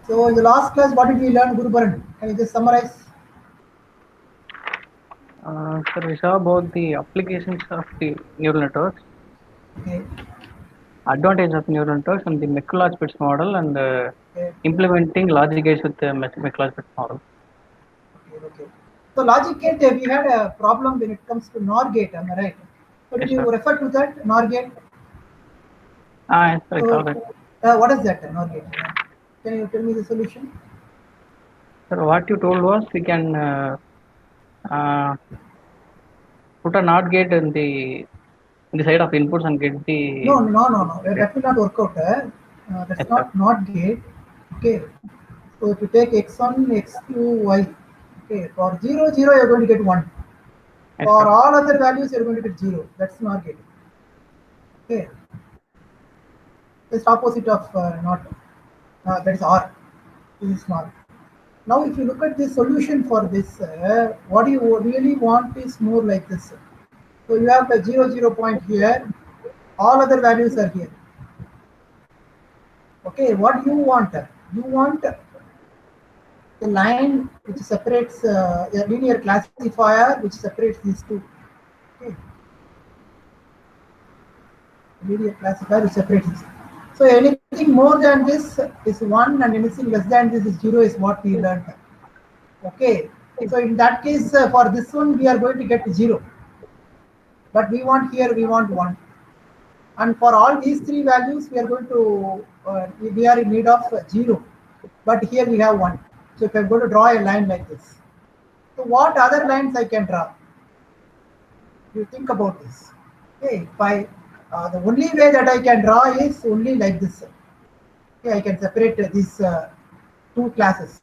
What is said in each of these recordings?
So in the last class, what did we learn, Guru Baran? Can you just summarize? Sir, we saw about the applications of the neural networks, Okay. advantage of neural networks, and the McCulloch-Pitts model, and Okay. implementing logic gates with the McCulloch-Pitts model. Okay. Okay. So logic gate, we had a problem when it comes to NOR gate. Am I right? So did Yes, you sir. refer to that NOR gate? Yes, sir, it's all So right. what is that NOR gate? Can you tell me the solution? Sir, what you told was we can uh, put a NOT gate in the side of inputs and get the No, no, no, no. gate. That will not work out. Yes, That's sir. not gate. Okay. So if you take x1, x2, y, okay, for 0, 0, you're going to get 1. Yes, For sir. all other values, you're going to get 0. That's not gate. Okay. It's opposite of not. That is R. This is not. Now, if you look at the solution for this, what you really want is more like this. So you have the 0, 0 point here. All other values are here. Okay, what you want? You want the line which separates a linear classifier which separates these two. Okay, linear classifier which separates these. So anything more than this is 1 and anything less than this is 0 is what we learned. Okay, so in that case for this one we are going to get 0, but we want here we want 1, and for all these three values we are going to we are in need of 0, but here we have 1. So if I'm going to draw a line like this, so what other lines I can draw? You think about this. Okay, by the only way that I can draw is only like this. Okay, I can separate these two classes.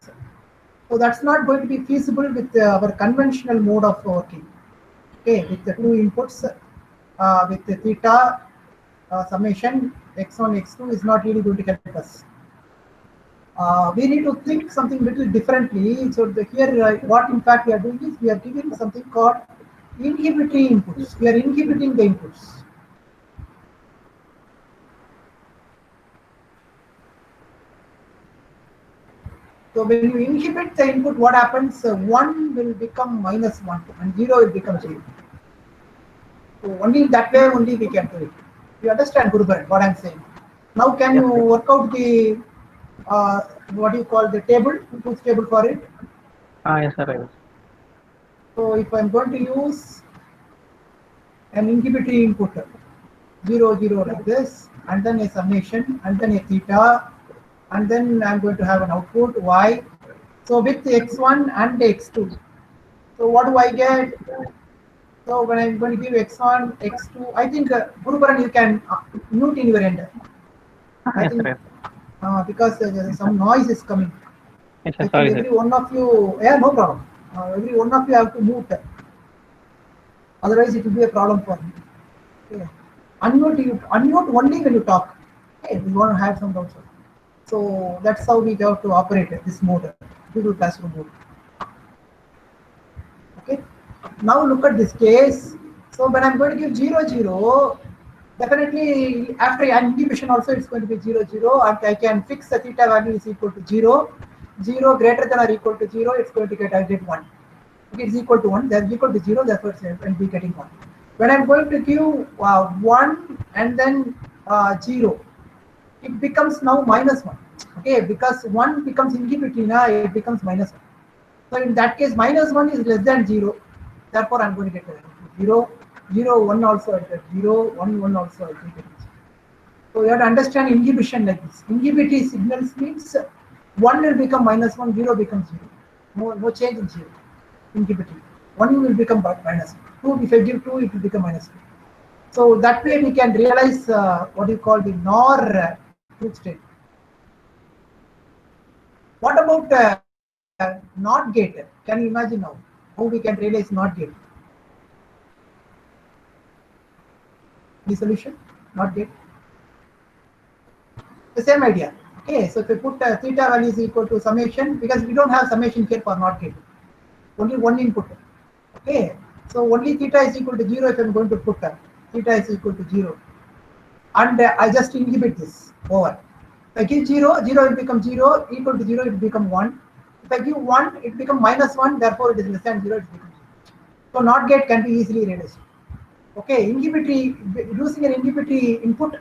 So that's not going to be feasible with our conventional mode of working. Okay, with the two inputs, with the theta summation x1, x2 is not really going to help us. We need to think something little differently. So here, what in fact we are doing is we are giving something called inhibitory inputs. We are inhibiting the inputs. So when you inhibit the input, what happens? 1 will become -1 and 0 will become 0. So only that way only we can do it. You understand, Guru Bharat, what I'm saying? Now can Yes, you sir. work out the what do you call the table, truth table for it? Yes, sir. I will. So if I'm going to use an inhibitory input 0, 0 like this, and then a summation, and then a theta, and then I'm going to have an output y. So with x1 and x2. So what do I get? So when I'm going to give x1, x2, I think Guru Bharan, you can mute in your end. I Yes, think sir. because some noise is coming. Yes, I sir. think Sorry, sir. every one of you, yeah, no problem. Every one of you have to mute. Otherwise, it will be a problem for me. Okay. Unmute only when you talk. Okay, we want to have some doubts. So that's how we have to operate this mode, Google Classroom mode. Okay. Now look at this case. So when I'm going to give 0, 0, definitely after inhibition also it's going to be 0, 0, and I can fix the theta value is equal to 0. 0 greater than or equal to 0, it's going to get I get 1. If it's equal to 1, that's equal to 0, therefore it's going to be getting 1. When I'm going to give 1 and then 0, it becomes now -1. Okay, because 1 becomes inhibitory, now it becomes -1. So in that case, -1 is less than 0. Therefore, I'm going to get 0, 0, 1 also I get 0, 1, 1 also I get 0. So you have to understand inhibition like this. Inhibitory signals means 1 will become -1, 0 becomes 0. No change in 0. Inhibitory. 1 will become -1. 2, if I give 2, it will become -2. So that way we can realize what you call the NOR truth state. What about NOT gate? Can you imagine now how we can realize NOT gate? The solution, NOT gate. The same idea. Okay, so if we put theta value is equal to summation, because we don't have summation here for NOT gate, only one input. Okay, so only theta is equal to 0 if I'm going to put theta is equal to 0, and I just inhibit this over. If I give 0, 0 will become 0, equal to 0 it will become 1. If I give 1, it will become minus 1, therefore it is less than 0, it becomes 0. So NOT gate can be easily realized. Okay, inhibitory, using an inhibitory input,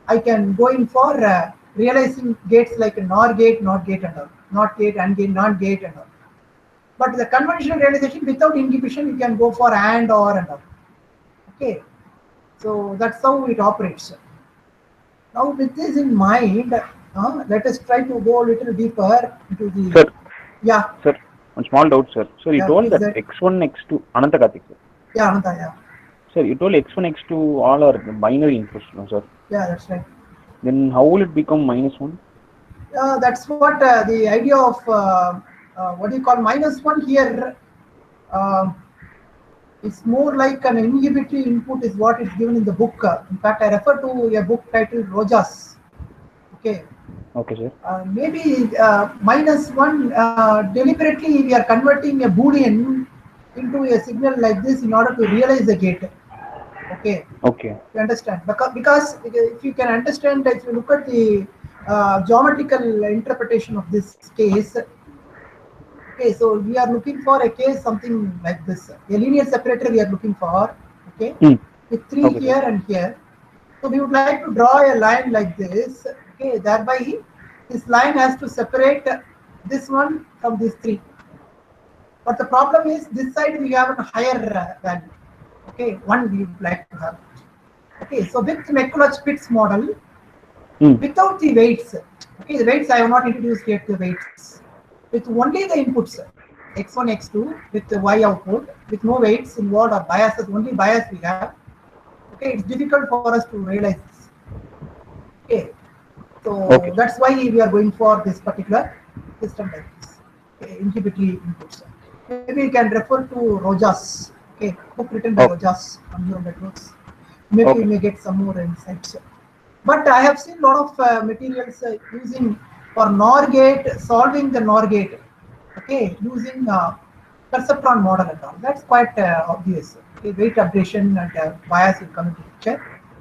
I can go in for realizing gates like a NOR gate, NOT gate and all. NOT gate, AND gate, NOT gate and all. But the conventional realization without inhibition, you can go for AND, OR and all. Okay, so that's how it operates. Now with this in mind, let us try to go a little deeper into the... Sir. Yeah. Sir, one small doubt, sir. Sir, you told that that x1, x2, Ananta Karthik, sir. Yeah, Ananta, yeah. Sir, you told x1, x2 all are binary inputs, no, sir? Yeah, that's right. Then how will it become -1? That's what the idea of what do you call -1 here. It's more like an inhibitory input is what is given in the book. In fact, I refer to a book titled Rojas. Okay. Okay, sir. Maybe -1 deliberately we are converting a boolean into a signal like this in order to realize the gate. Okay. Okay. You understand? Because if you can understand, if you look at the geometrical interpretation of this case. Okay, so we are looking for a case something like this. A linear separator we are looking for. Okay, with 3 okay, here sir. and here. So we would like to draw a line like this. Okay, thereby this line has to separate this one from these 3. But the problem is this side we have a higher value. Okay, 1 we would like to have. Okay, so with McCulloch-Pitts model, without the weights, okay, the weights I have not introduced yet, the weights. With only the inputs, x1, x2, with the y output, with no weights involved or biases, only bias we have. Okay, it's difficult for us to realize this. Okay, so that's why we are going for this particular system like this. Okay, inhibitory inputs. Maybe you can refer to Rojas. Okay, book written by Rojas on neural networks. Maybe you may get some more insights. But I have seen a lot of materials using for NOR gate, solving the NOR gate. Okay, using perceptron model and all. That's quite obvious. Okay, weight aberration and bias will come into picture.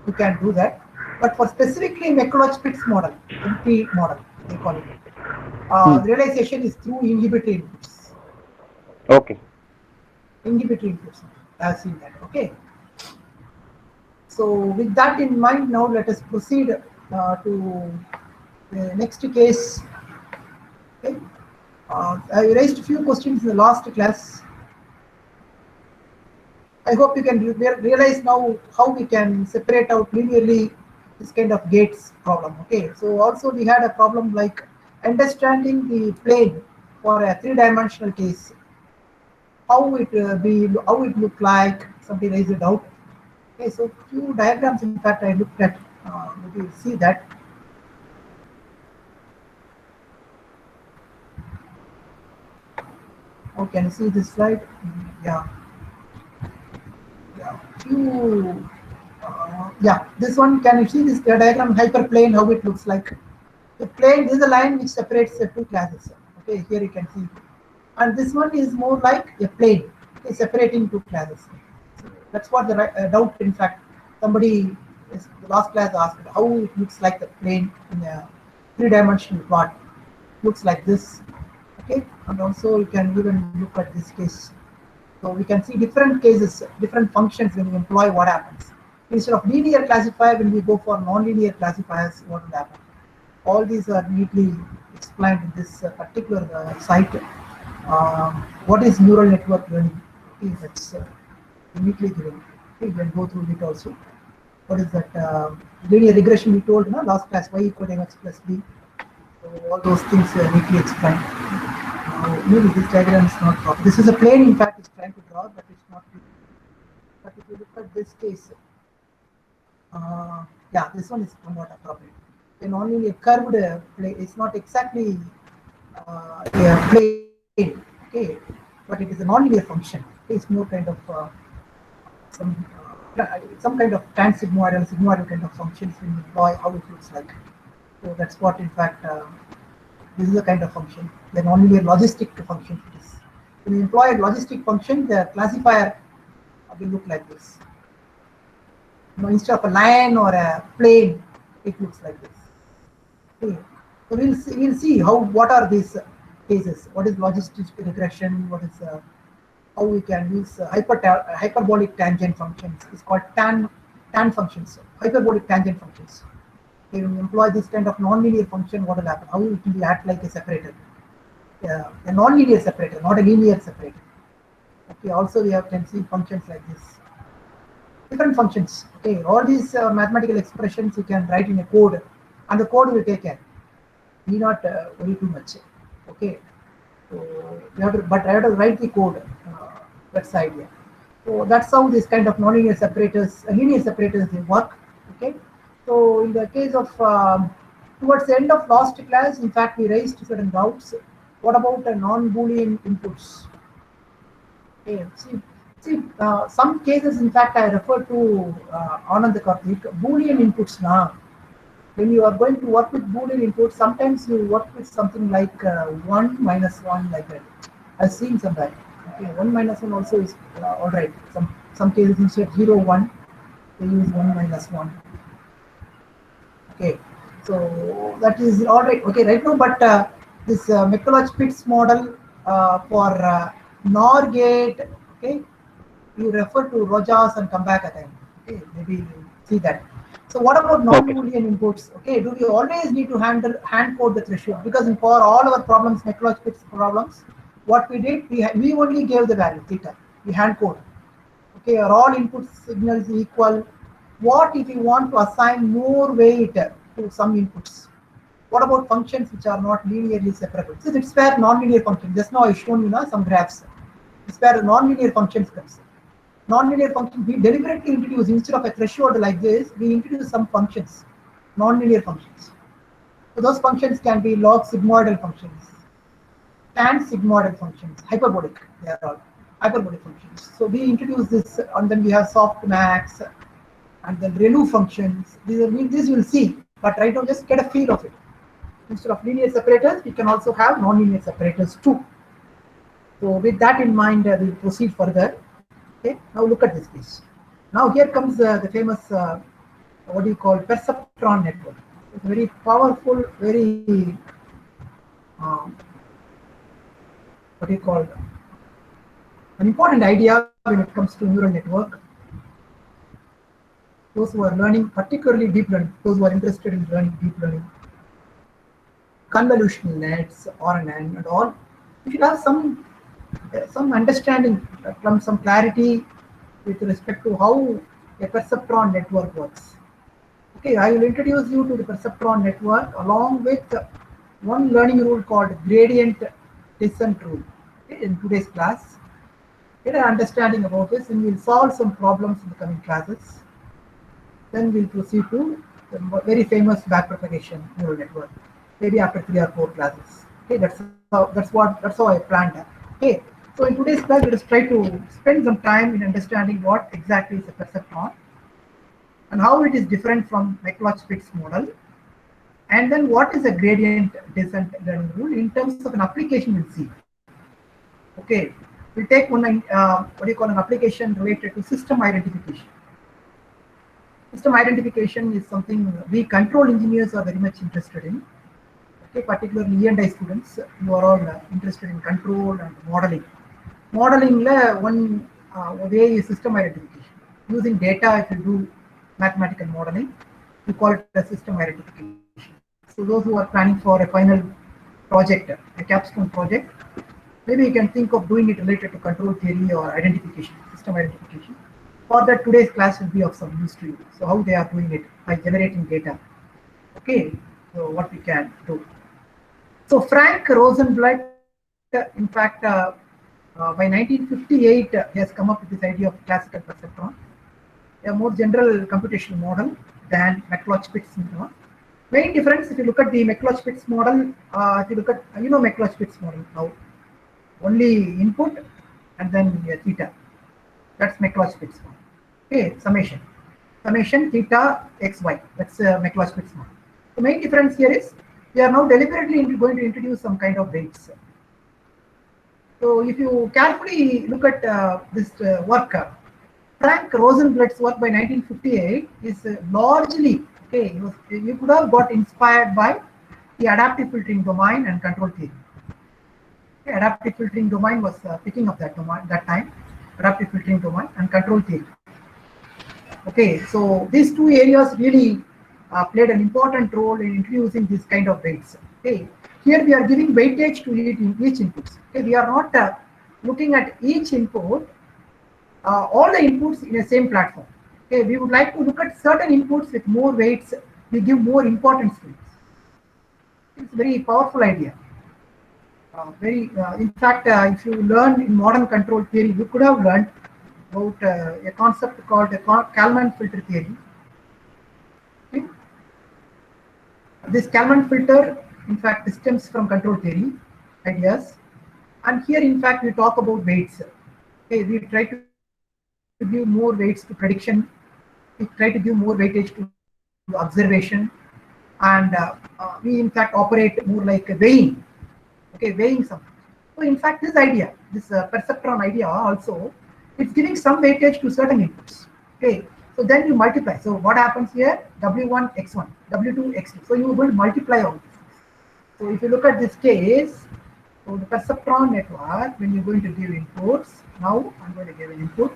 You can do that. But for specifically McCulloch-Pitts model, MP model, they call it. Realization is through inhibitory inputs. Okay. Inhibitory inputs. I have seen that. Okay. So with that in mind, now let us proceed to the next case. Okay. I raised a few questions in the last class. I hope you can realize now how we can separate out linearly this kind of gates problem. Okay. So also we had a problem like understanding the plane for a 3-dimensional case. How it look like? Somebody raised a doubt. Okay, so few diagrams in fact I looked at, maybe you see that. Oh, can you see this slide? Yeah. Yeah, few, yeah, this one, can you see this diagram, hyperplane, how it looks like? The plane, this is a line which separates the 2 classes. Okay, here you can see. And this one is more like a plane, okay, separating 2 classes. So that's what the doubt, in fact, somebody the last class asked how it looks like the plane in a 3-dimensional plot. Looks like this. Okay, and also you can even look at this case. So we can see different cases, different functions when you employ what happens. Instead of linear classifier, when we go for non-linear classifiers, what will happen? All these are neatly explained in this particular site. What is neural network learning? Okay, that's neatly given. Okay, you can go through it also. What is that? Linear regression we told, no? Last class, y equal mx plus b. So all those things are neatly explained. Maybe this diagram is not proper. This is a plane, in fact, it's trying to draw, but it's not. But if you look at this case, yeah, this one is somewhat appropriate. And only a curved plane, it's not exactly a plane, okay, but it is a nonlinear function. It's more kind of some kind of sigmoidal kind of functions when you employ how it looks like. So that's what, in fact, this is a kind of function. The nonlinear logistic function it is. When you employ a logistic function, the classifier will look like this. You know, instead of a line or a plane, it looks like this. Okay. So we'll see what are these cases. What is logistic regression? What is how we can use hyperbolic tangent functions. It's called tan functions, hyperbolic tangent functions. When you employ this kind of nonlinear function, what will happen? How it will act like a separator, a nonlinear separator, not a linear separator. Okay. Also, can see functions like this, different functions. Okay. All these mathematical expressions you can write in a code, and the code will take care. Need not worry too much. Okay. So you have to, but I have to write the code. That's the idea. So that's how this kind of nonlinear separators, linear separators, they work. Okay. So in the case of towards the end of last class, in fact, we raised certain doubts. What about non-Boolean inputs? Okay. Some cases, in fact, I refer to Anand Karthik. Boolean inputs now. When you are going to work with Boolean inputs, sometimes you work with something like 1 minus 1 like that. I've seen some that. Okay, 1 minus 1 also is all right. Some cases instead 0, 1, they use 1 minus 1. Okay, so that is all right. Okay, right now, but this McCulloch-Pitts model for NOR gate, okay, you refer to Rojas and come back again. Okay, maybe you see that. So what about non-Boolean inputs? Okay, do we always need to hand code the threshold? Because for all our problems, McCulloch-Pitts problems, what we did, we only gave the value theta. We hand code. Okay, are all input signals equal? What if you want to assign more weight to some inputs? What about functions which are not linearly separable? So it's where non-linear functions. Just now I shown you some graphs. It's where non-linear functions comes. Non-linear function, we deliberately introduce, instead of a threshold like this, we introduce some functions, non-linear functions. So those functions can be log sigmoidal functions, tan sigmoidal functions, hyperbolic, they are all hyperbolic functions. So we introduce this, and then we have softmax, and then ReLU functions. These you will see, but right now just get a feel of it. Instead of linear separators, we can also have non-linear separators too. So with that in mind, we'll proceed further. Okay, now look at this case. Now here comes the famous, what do you call, perceptron network. It's very powerful, very, what do you call, an important idea when it comes to neural network. Those who are learning, particularly deep learning, those who are interested in learning deep learning, convolutional nets, RNN and all, you should have some understanding, some clarity with respect to how a perceptron network works. Okay, I will introduce you to the perceptron network along with one learning rule called gradient descent rule. Okay, in today's class, get an understanding about this, and we'll solve some problems in the coming classes. Then we'll proceed to the very famous backpropagation neural network, maybe after 3 or 4 classes. Okay, that's how I planned that. Okay, so in today's class, let us try to spend some time in understanding what exactly is a perceptron and how it is different from McCulloch-Pitts model, and then what is a gradient descent learning rule in terms of an application. We'll see. Okay, we'll take one what do you call, an application related to system identification. System identification is something we control engineers are very much interested in. Okay, particularly E&I students, you are all interested in control and modeling. Modeling one way is system identification. Using data, if you do mathematical modeling, we call it a system identification. So those who are planning for a final project, a capstone project, maybe you can think of doing it related to control theory or identification, system identification. For that, today's class will be of some use to you. So how they are doing it by generating data. Okay, so what we can do. So Frank Rosenblatt, in fact, by 1958, he has come up with this idea of classical perceptron, a more general computational model than McCulloch-Pitts model. Main difference, if you look at the McCulloch-Pitts model, if you look at, McCulloch-Pitts model now, only input and then theta. That's McCulloch-Pitts model. Okay, summation theta xy. That's McCulloch-Pitts model. The main difference here is we are now deliberately going to introduce some kind of weights. So if you carefully look at this work, Frank Rosenblatt's work by 1958 is largely, okay, you could have got inspired by the adaptive filtering domain and control theory. Okay, adaptive filtering domain was picking up that domain that time, adaptive filtering domain and control theory. Okay, so these two areas really played an important role in introducing this kind of weights. Okay, here we are giving weightage to each input. Okay, we are not looking at each input, all the inputs in the same platform. Okay, we would like to look at certain inputs with more weights. We give more importance to it. It's a very powerful idea. In fact, if you learn in modern control theory, you could have learned about a concept called the Kalman filter theory. Okay. This Kalman filter, in fact, stems from control theory ideas. And here, in fact, we talk about weights. Okay, we try to give more weights to prediction. We try to give more weightage to observation. And we, in fact, operate more like a weighing. Okay, weighing something. So, in fact, this idea, this perceptron idea also, it's giving some weightage to certain inputs. Okay, so then you multiply. So what happens here? W1 x1, W2 x2. So you will multiply all this. So if you look at this case, so the perceptron network, when you're going to give inputs, now I'm going to give an input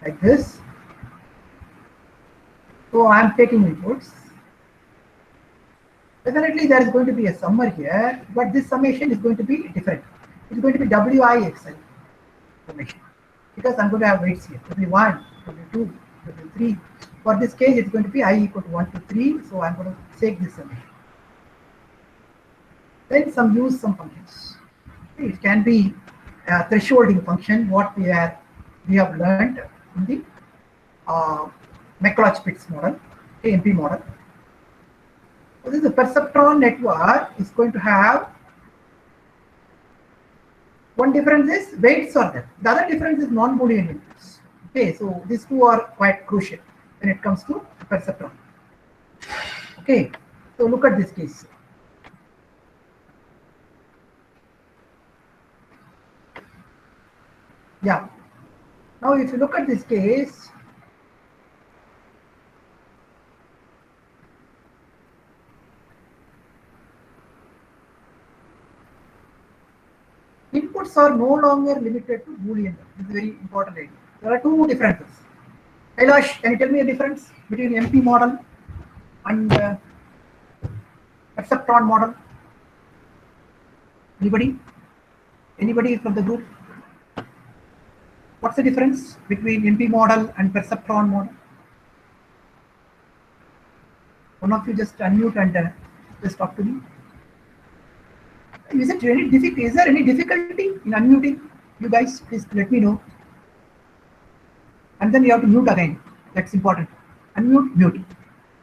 like this. So I'm taking inputs. Definitely there is going to be a summer here, but this summation is going to be different. It's going to be Wixi summation, because I'm going to have weights here, W1, W2, W3. For this case, it's going to be I equal to 1 to 3, so I'm going to take this summation. Then use some functions. It can be a thresholding function, what we have learned in the McCulloch-Pitts model, AMP model. So this is a perceptron network is going to have one difference is weights are there. The other difference is non-Boolean inputs. Okay, so these two are quite crucial when it comes to perceptron. Okay, so look at this case. Yeah. Now, if you look at this case, inputs are no longer limited to Boolean. This is very important idea. There are two differences. Kailash, can you tell me a difference between MP model and perceptron model? Anybody? Anybody from the group? What's the difference between MP model and perceptron model? One of you just unmute and just talk to me. Is it really difficult? Is there any difficulty in unmuting? You guys, please let me know. And then you have to mute again. That's important. Unmute, mute.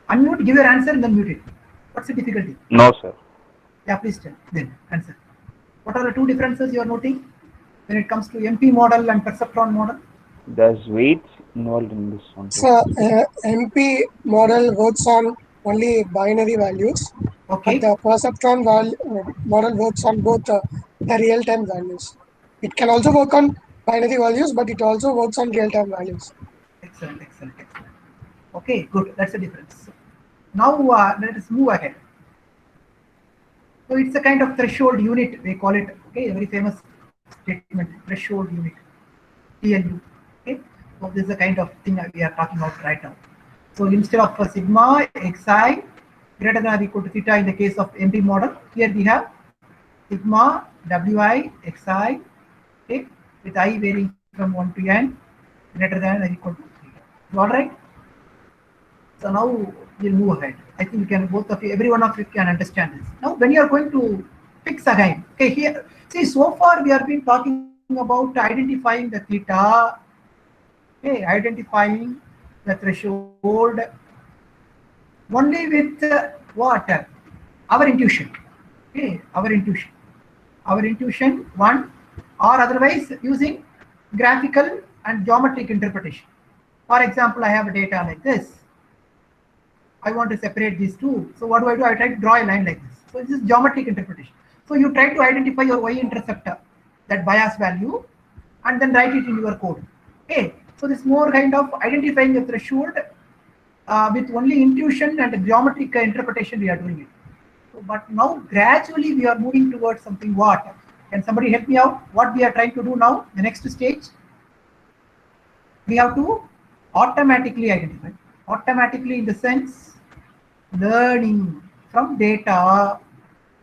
Unmute, give your answer, and then mute it. What's the difficulty? No, sir. Yeah, please tell. Then answer. What are the two differences you are noting when it comes to MP model and perceptron model? There's weights involved in this one. So MP model works on only binary values. Okay. But the perceptron model works on both the real-time values. It can also work on binary values, but it also works on real-time values. Excellent, excellent, excellent. Okay, good. That's the difference. Now let us move ahead. So it's a kind of threshold unit, we call it. Okay, a very famous statement, threshold unit, TLU. Okay, so this is the kind of thing that we are talking about right now. So instead of sigma xi greater than or equal to theta in the case of MP model, here we have sigma wi xi, okay, with I varying from 1 to n greater than or equal to theta. All right. So now we'll move ahead. I think you can, both of you, every one of you can understand this. Now, when you are going to fix again, okay, here, see, so far we have been talking about identifying the theta, okay, identifying the threshold only with what? Our intuition, okay, our intuition, one, or otherwise using graphical and geometric interpretation. For example, I have data like this. I want to separate these two. So what do? I try to draw a line like this. So this is geometric interpretation. So you try to identify your y-interceptor, that bias value, and then write it in your code. Okay. So this more kind of identifying the threshold with only intuition and geometric interpretation we are doing it. But now gradually we are moving towards something what? Can somebody help me out? What we are trying to do now, the next stage? We have to automatically identify. Automatically in the sense, learning from data,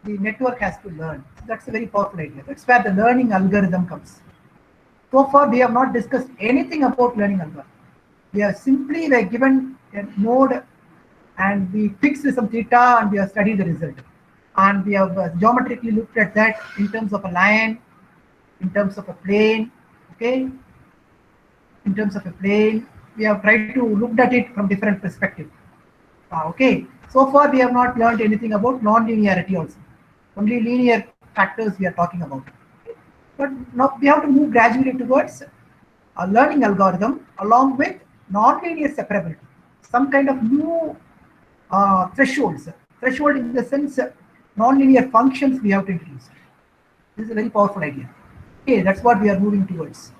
the network has to learn. That's a very powerful idea. That's where the learning algorithm comes. So far, we have not discussed anything about learning algorithm. We have simply given a node and we fixed some theta and we have studied the result. And we have geometrically looked at that in terms of a line, in terms of a plane, okay? In terms of a plane, we have tried to look at it from different perspectives. Okay, so far we have not learned anything about non-linearity also. Only linear factors we are talking about. But now we have to move gradually towards a learning algorithm along with non-linear separability. Some kind of new thresholds. Threshold in the sense non-linear functions we have to introduce. This is a very powerful idea. Okay, that's what we are moving towards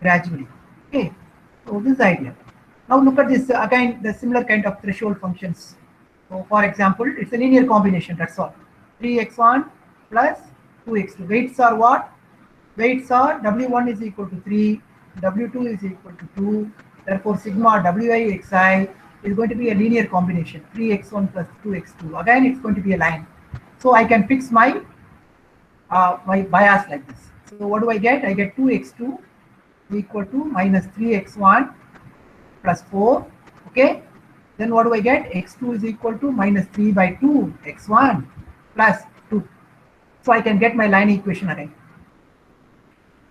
gradually. Okay, so this is the idea. Now look at this again, the similar kind of threshold functions. So for example, it's a linear combination, that's all. 3x1 plus 2x2. Weights are what? Weights are w1 is equal to 3, w2 is equal to 2. Therefore, sigma wi xi is going to be a linear combination, 3x1 plus 2x2. Again, it's going to be a line. So I can fix my my bias like this. So what do I get? I get 2x2 equal to minus 3x1 plus 4. Okay. Then what do I get? X2 is equal to minus 3 by 2 x1 plus 2. So I can get my line equation again.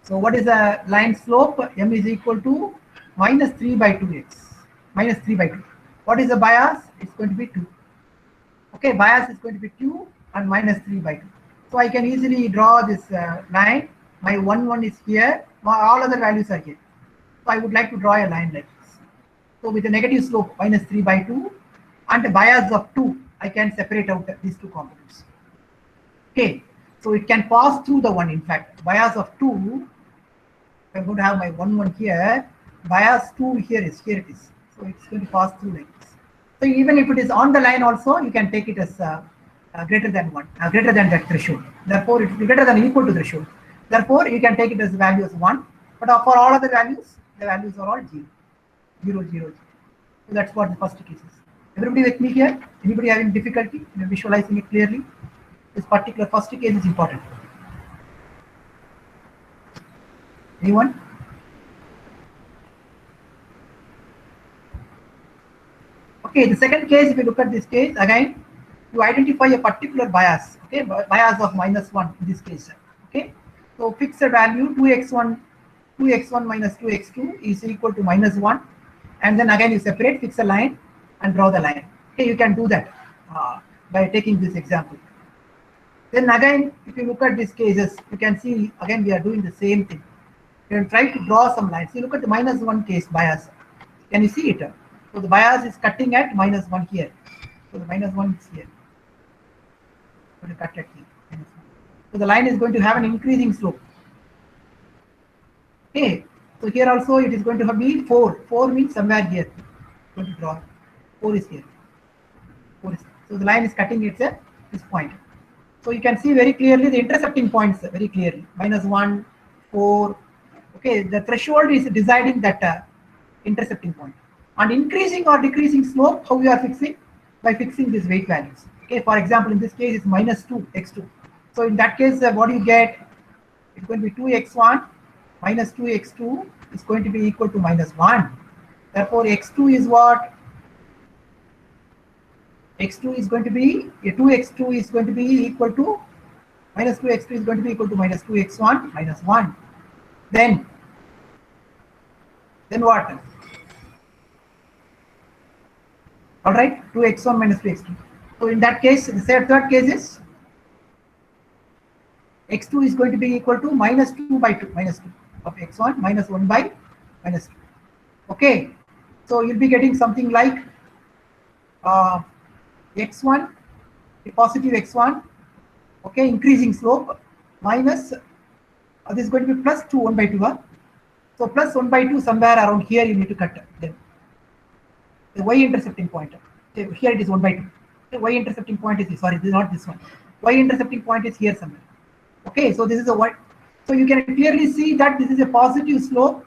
So what is the line slope? M is equal to minus 3 by 2x, minus 3 by 2. What is the bias? It's going to be 2. Okay, bias is going to be 2 and minus 3 by 2. So I can easily draw this line. My 1 is here. All other values are here. So I would like to draw a line like this. So with a negative slope minus 3 by 2 and a bias of 2, I can separate out these two components. Okay, so it can pass through the 1. In fact, bias of 2, I'm going to have my 1 here. Bias 2 here it is. So it's going to pass through like this. So even if it is on the line also, you can take it as greater than 1, greater than that threshold. Therefore, it will be greater than or equal to threshold. Therefore, you can take it as value as 1. But for all other values, the values are all 0. 0, 0, 0. So that's what the first case is. Everybody with me here? Anybody having difficulty in visualizing it clearly? This particular first case is important. Anyone? Okay, the second case, if you look at this case, again, you identify a particular bias, okay, bias of -1 in this case, okay. So fix a value 2x1 minus 2x2 is equal to -1, and then again you separate, fix a line, and draw the line. Okay, you can do that by taking this example. Then again, if you look at these cases, you can see again we are doing the same thing. You can try to draw some lines. You look at the -1 case bias. Can you see it? So the bias is cutting at -1 here. So the -1 is here. Going to cut at here. So the line is going to have an increasing slope. Okay. So here also it is going to be 4. 4 means somewhere here. Going to draw. 4 is here. 4 is here. So the line is cutting at this point. So you can see very clearly the intercepting points very clearly. -1, 4. Okay. The threshold is deciding that intercepting point. And increasing or decreasing slope, how we are fixing? By fixing these weight values. Okay. For example, in this case, it's -2 x2. So in that case, what do you get? It's going to be 2x1 minus 2x2 is going to be equal to -1. Therefore, x2 is what? X2 is going to be 2x2 is going to be equal to -2x2 is going to be equal to -2x1 minus 1. Then what? All right, 2x1 minus 2x2. So in that case, the third case is x2 is going to be equal to -2 by 2, -2 of x1 minus 1 by -2. Okay, so you'll be getting something like x1, a positive x1, okay, increasing slope, minus this is going to be plus 2 1 by 2. So plus 1 by 2 somewhere around here you need to cut them. The y intercepting point. So here it is 1 by 2. Y-intercepting point is, sorry, this is not this one. Y-intercepting point is here somewhere. Okay, so this is a Y. So you can clearly see that this is a positive slope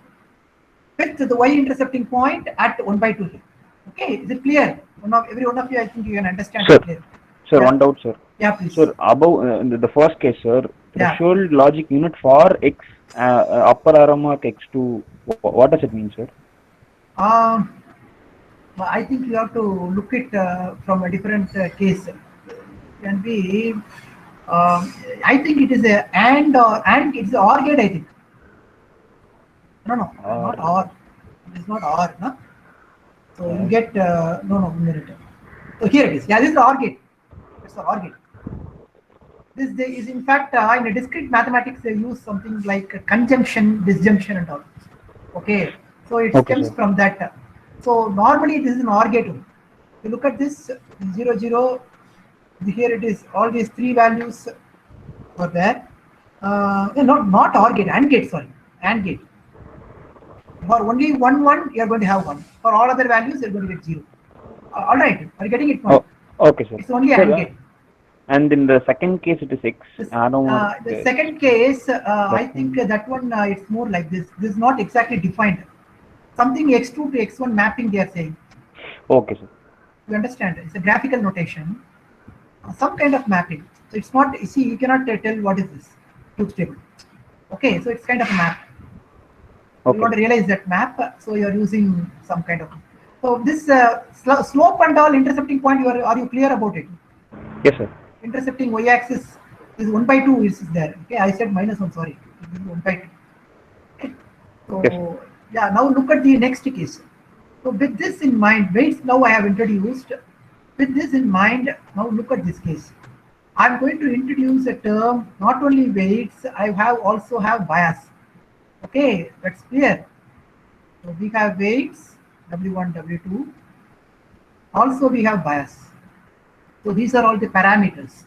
with the Y-intercepting point at 1/2 here. Okay, is it clear? Every one of you, I think you can understand Sir. it clear. Sir, Yeah. one doubt, sir. Yeah, please. Sir, above the first case, sir, Yeah. threshold logic unit for x upper arrow mark x2. What does it mean, sir? I think you have to look it from a different case. Can be. I think it is a and it's a OR gate. I think. No, not OR. It is not OR, no. So you get no minute. So here it is. Yeah, this is the OR gate. It's the OR gate. This is in fact in a discrete mathematics they use something like conjunction, disjunction, and all. Okay, so it stems from that. So normally this is an OR gate. You look at this 0 0. Here it is. All these three values are there. Not OR gate, AND gate. Sorry, AND gate. For only 1 1, you are going to have 1. For all other values, you are going to get 0. All right, are you getting it? Oh, okay, sir. It's only AND gate. And in the second case, it is x. The second case, I think that one it's more like this. This is not exactly defined. Something x2 to x1 mapping they are saying. Okay, sir. You understand? It's a graphical notation. Some kind of mapping. So it's not. See, you cannot tell what is this truth table. Okay, so it's kind of a map. Okay. You want to realize that map, so you are using some kind of. So this slope and all intercepting point. Are you clear about it? Yes, sir. Intercepting y-axis is 1/2 is there. Okay, I said -1. Sorry, it is 1/2. Okay. So yes. Yeah, now look at the next case. So with this in mind, weights now I have introduced. With this in mind, now look at this case. I'm going to introduce a term, not only weights, I also have bias. Okay, that's clear. So we have weights, W1, W2. Also we have bias. So these are all the parameters.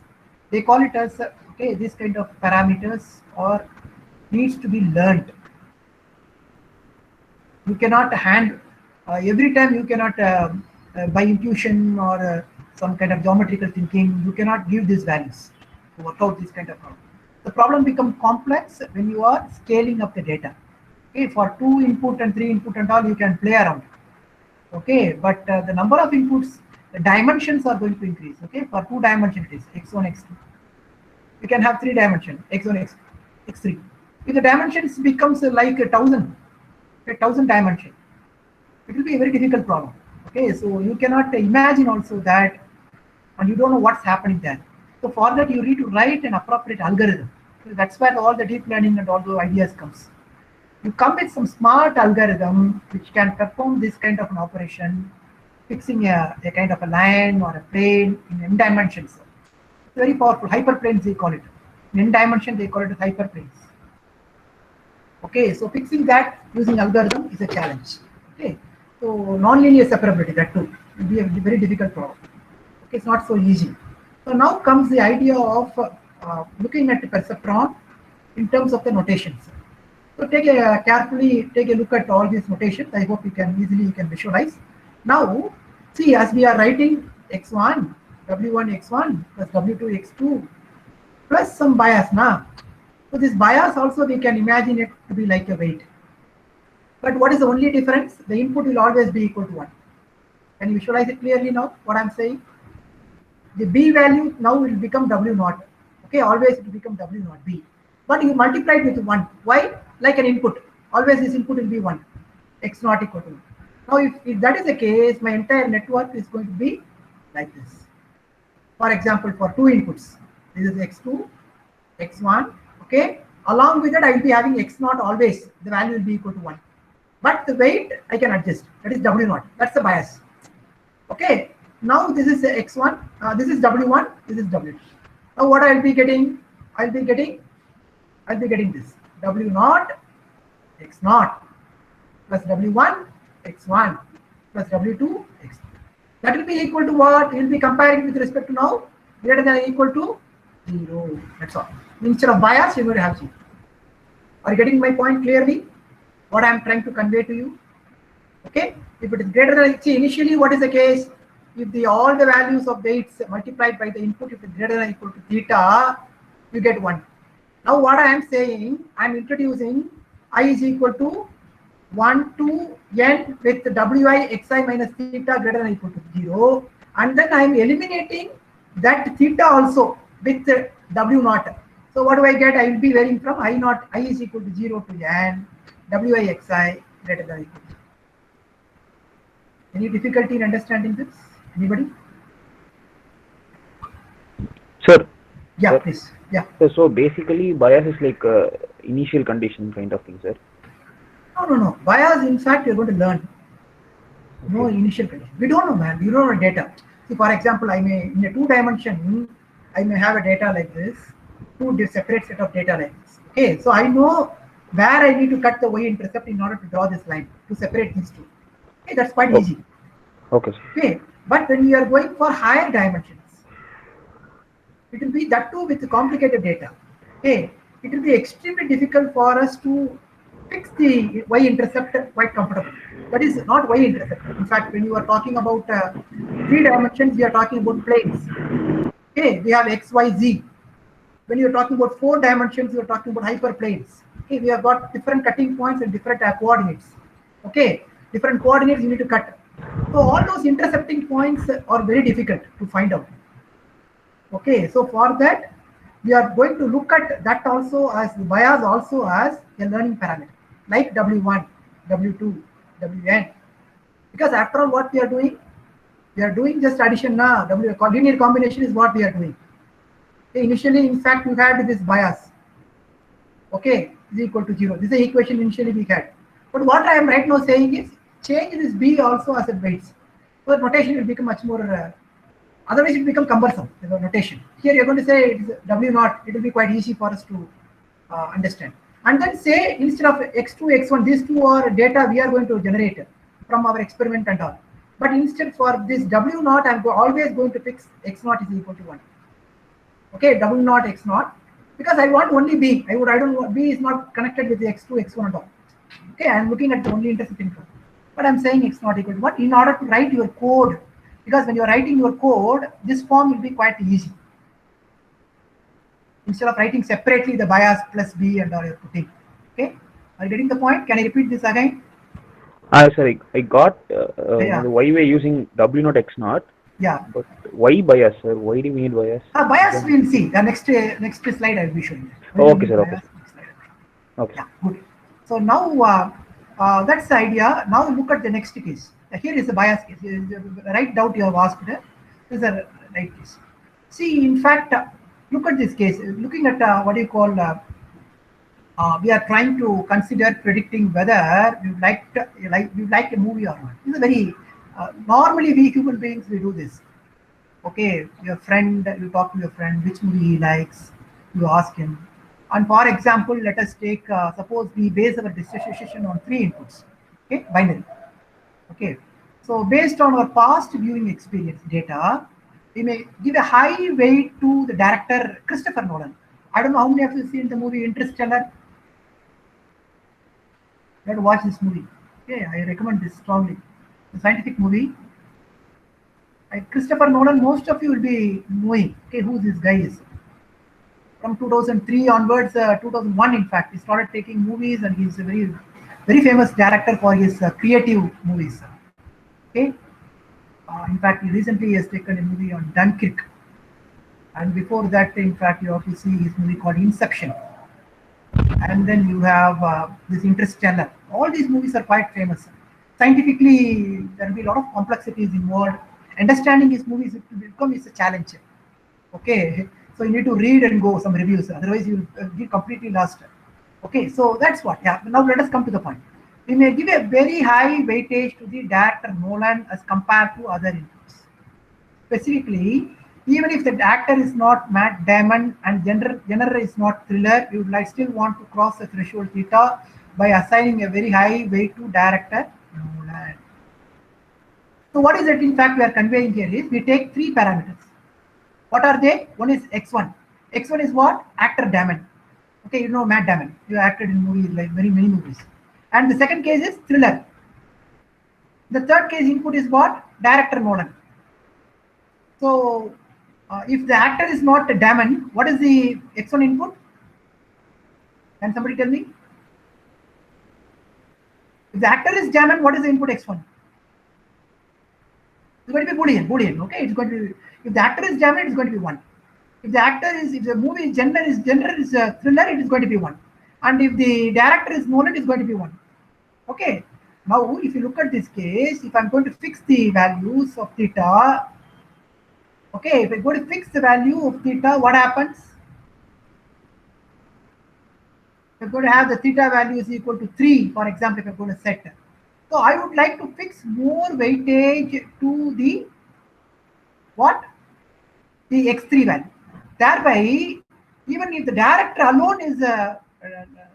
They call it as, okay, this kind of parameters or needs to be learned. You cannot every time you cannot, by intuition or some kind of geometrical thinking, you cannot give these values to work out this kind of problem. The problem becomes complex when you are scaling up the data. Okay, for 2 input and 3 input and all, you can play around. Okay, but the number of inputs, the dimensions are going to increase. Okay, for 2 dimension it is x1, x2. You can have 3 dimension, x1, x2, x3. If the dimensions becomes like 1,000 dimension, it will be a very difficult problem. Okay, so you cannot imagine also that, and you don't know what's happening there. So for that you need to write an appropriate algorithm. So that's where all the deep learning and all those ideas comes. You come with some smart algorithm which can perform this kind of an operation, fixing a kind of a line or a plane in n dimensions. It's very powerful. Hyperplanes they call it. In n dimension they call it hyperplanes. Okay, so fixing that using algorithm is a challenge. Okay, so nonlinear separability, that too will be a very difficult problem. Okay, it's not so easy. So now comes the idea of looking at the perceptron in terms of the notations. So carefully take a look at all these notations. I hope you can visualize. Now, see, as we are writing x1, w1 x1 plus w2 x2 plus some bias now. So this bias also we can imagine it to be like a weight. But what is the only difference? The input will always be equal to 1. Can you visualize it clearly now, what I'm saying? The B value now will become W0. Okay, always it will become W0 B. But you multiply it with 1. Why? Like an input. Always this input will be 1. X0 equal to 1. Now if that is the case, my entire network is going to be like this. For example, for 2 inputs, this is x2, x1. Okay, along with that I will be having x0 always. The value will be equal to 1. But the weight I can adjust. That is W0. That's the bias. Okay. Now this is x1. This is W1. This is W2. Now what I will be getting? I'll be getting this W0 x0 plus W1 x1 plus W2 x2. That will be equal to what? We will be comparing with respect to now greater than or equal to 0. That's all. Instead of bias, you're going to have 0. Are you getting my point clearly? What I am trying to convey to you? Okay. If it is greater than, see, initially what is the case? if all the values of weights multiplied by the input if it's greater than or equal to theta, you get 1. Now what I am saying, I am introducing I is equal to 1 to n with wi xi minus theta greater than or equal to 0, and then I am eliminating that theta also with w naught. So what do I get? I will be varying from I naught, I is equal to 0 to n wi xi greater than or equal to 0. Any difficulty in understanding this? Anybody? Sir. Yeah, sir. please. Yeah. So basically, bias is like initial condition kind of thing, sir. No. Bias, in fact, you're going to learn. No initial condition. We don't know, man. We don't know data. See, for example, I may, in a 2-dimension, I may have a data like this, 2 separate set of data like this. Okay, so I know where I need to cut the y-intercept in order to draw this line to separate these two. Okay, that's quite easy. Okay, sir. Okay, but when you are going for higher dimensions, it will be that too with complicated data. Okay, it will be extremely difficult for us to fix the y-intercept quite comfortably. That is not y-intercept. In fact, when you are talking about 3 dimensions, we are talking about planes. Okay, we have x, y, z. When you are talking about 4 dimensions, you are talking about hyperplanes. Okay, we have got different cutting points and different coordinates. Okay, different coordinates you need to cut. So all those intercepting points are very difficult to find out. Okay, so for that, we are going to look at that also as the bias also as a learning parameter, like W1, W2, Wn. Because after all, what we are doing just addition now. Linear combination is what we are doing. Okay, initially, in fact, we had this bias. Okay, is equal to 0. This is the equation initially we had. But what I am right now saying is change this B also as a weights. So the notation will become much more. Otherwise, it will become cumbersome, notation. Here, you're going to say it is W0. It will be quite easy for us to understand. And then say instead of x2, x1, these two are data we are going to generate from our experiment and all. But instead for this W0, I'm always going to fix x0 is equal to 1. Okay, W0, x0, because I want only B. I don't want B is not connected with the x2, x1 and all. Okay, I'm looking at the only intercepting form. But I'm saying x0 equal to 1 in order to write your code. Because when you're writing your code, this form will be quite easy. Instead of writing separately the bias plus B and all you're putting. Okay, are you getting the point? Can I repeat this again? Sorry, I got why we're using W0 X0. Yeah. But why bias, sir? Why do we need bias? Bias we'll see. The next slide I'll be showing you. Okay, sir. Okay. Okay. Yeah, good. So now that's the idea. Now look at the next case. Here is the bias case. Right doubt you have asked. This is a right case. See, in fact, look at this case. Looking at what you call, we are trying to consider predicting whether you like a movie or not. This is a very normally we human beings we do this. Okay, your friend, you talk to your friend, which movie he likes, you ask him. And for example, let us take suppose we base our decision on 3 inputs. Okay, binary. Okay, so based on our past viewing experience data, we may give a high weight to the director Christopher Nolan. I don't know how many of you have seen the movie Interstellar. You have to watch this movie. Okay, I recommend this strongly. The scientific movie. Christopher Nolan, most of you will be knowing who this guy is. From 2003 onwards, 2001 in fact, he started taking movies and he's a very, very famous director for his creative movies. Okay, in fact, he recently has taken a movie on Dunkirk, and before that, in fact, you have to see his movie called Inception, and then you have this Interstellar. All these movies are quite famous. Scientifically, there will be a lot of complexities involved. Understanding his movies will become a challenge. Okay, so you need to read and go some reviews, otherwise you will be completely lost. Okay, so that's what. Yeah. Now let us come to the point. We may give a very high weightage to the director Nolan as compared to other inputs. Specifically, even if the actor is not Matt Damon and genre is not thriller, you would still want to cross the threshold theta by assigning a very high weight to director Nolan. So what is it in fact we are conveying here is we take 3 parameters. What are they? One is X1. X1 is what? Actor Damon. Okay, you know Matt Damon. You acted in movies like many movies. And the second case is thriller. The third case input is what? Director Nolan. So if the actor is not a Damon, what is the X1 input? Can somebody tell me? If the actor is Damon, what is the input X1? It's going to be Boolean, okay? It's going to be, if the actor is Damon, it's going to be 1. If the movie genre is thriller, it is going to be 1. And if the director is Nolan, it's going to be 1. Okay. Now, if you look at this case, if I'm going to fix the values of theta, okay, if I go to fix the value of theta, what happens? We're going to have the theta value is equal to 3, for example, if I'm going to set. So I would like to fix more weightage to the what? The X3 value. Thereby, even if the director alone is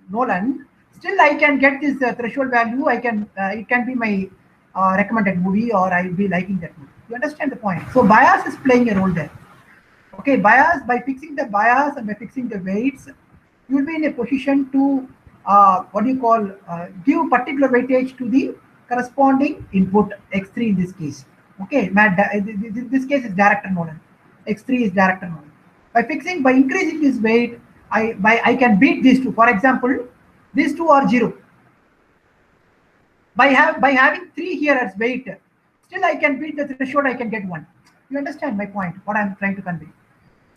Nolan, still I can get this threshold value. I can it can be my recommended movie, or I will be liking that movie. You understand the point? So bias is playing a role there. Okay, bias, by fixing the bias and by fixing the weights, you will be in a position to give particular weightage to the corresponding input X3 in this case. Okay, this case is director Nolan. X3 is director Nolan. By increasing this weight, I can beat these two. For example, these two are 0. By having 3 here as weight, still I can beat the threshold. I can get 1. You understand my point? What I'm trying to convey.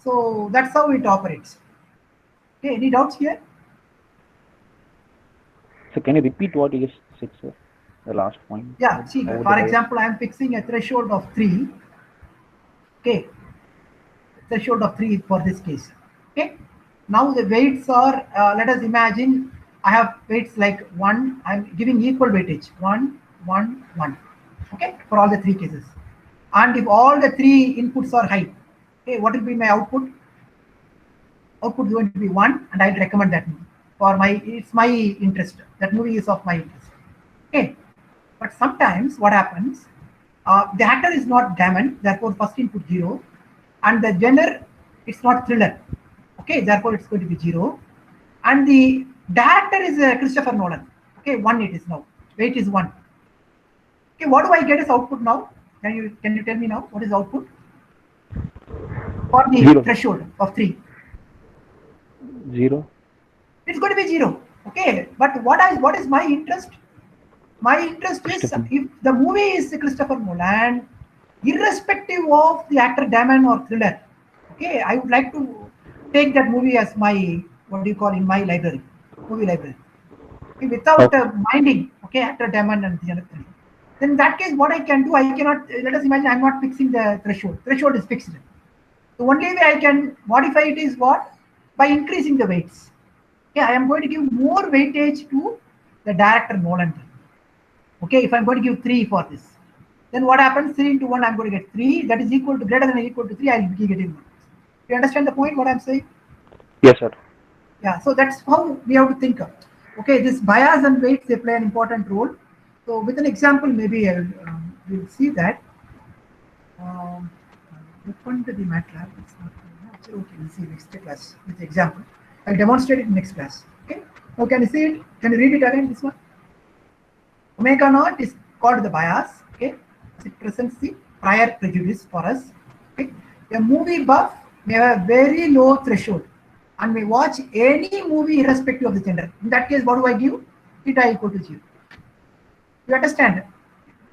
So that's how it operates. Okay, any doubts here? So can you repeat what you just said, sir? The last point. Yeah, see, for example, I am fixing a threshold of 3. Okay, threshold of 3 for this case. Okay, now the weights are, let us imagine I have weights like 1, I'm giving equal weightage, 1, 1, 1. Okay, for all the 3 cases. And if all the 3 inputs are high, okay, what will be my output? Output is going to be 1, and I'll recommend that movie. It's my interest. That movie is of my interest. Okay. But sometimes what happens, the actor is not Damon, therefore first input 0, and the genre, it's not thriller. Okay, therefore it's going to be 0. And the director is Christopher Nolan. Okay, 1 it is now. Weight is 1. Okay, what do I get as output now? Can you tell me now what is output? For the 0. Threshold of 3. 0. It's going to be 0. Okay, but what is my interest? My interest is if the movie is Christopher Nolan, irrespective of the actor Damon or thriller. Okay, I would like to take that movie as my in my library, movie library. Okay, without minding, okay, actor Damon and the other three. Then in that case, what I can do, I cannot. Let us imagine I'm not fixing the threshold. Threshold is fixed. The only way I can modify it is what? By increasing the weights. Yeah, I am going to give more weightage to the director Nolan. Okay, if I'm going to give 3 for this, then what happens? 3 into 1, I'm going to get 3. That is equal to greater than or equal to 3. I'll be getting 1. You understand the point? What I'm saying? Yes, sir. Yeah. So that's how we have to think of. Okay, this bias and weights, they play an important role. So with an example, maybe we'll see that. Open to the MATLAB. It's not okay. We'll see next class with the example. I'll demonstrate it in next class. Okay. Now can you see it? Can you read it again? This one. Omega naught is called the bias. Okay. It presents the prior prejudice for us. Okay. A movie buff may have a very low threshold and may watch any movie irrespective of the gender. In that case, what do I give? Theta equal to 0. You understand?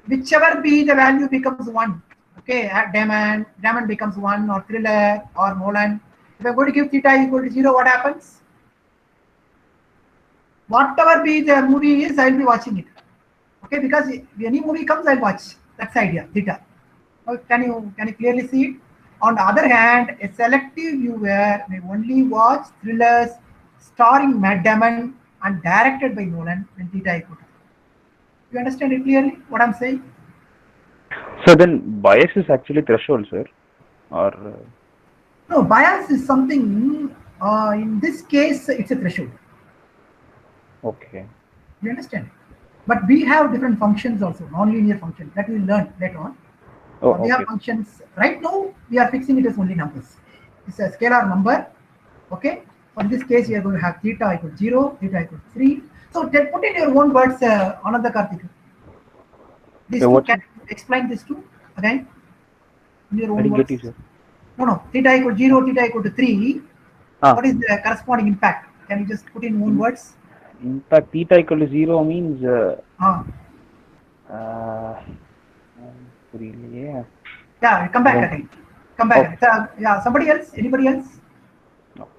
Whichever be the value becomes 1. Okay, Damon becomes 1, or thriller, or Nolan. If I'm going to give theta equal to 0, what happens? Whatever be the movie is, I'll be watching it. Okay, because if any movie comes, I'll watch. That's the idea, theta. Can you clearly see it? On the other hand, a selective viewer may only watch thrillers starring Matt Damon and directed by Nolan when theta equal to 0. You understand it clearly, what I'm saying? So then bias is actually threshold, sir? Or no, bias is something, in this case, it's a threshold. okay. You understand? But we have different functions also, non-linear functions that we'll learn later on. Oh, we have functions. Right now, we are fixing it as only numbers. It's a scalar number. Okay. For this case, we are going to have theta equal 0, theta equal 3. So put in your own words, Ananda Karthik. These two, can you explain this too again? In your I own didn't words. get you, sir. No. Theta equal 0, theta equal to 3. Ah. What is the corresponding impact? Can you just put in own words? In fact, theta equal to 0 means Yeah, come back again. Come back. Yeah, somebody else? Anybody else?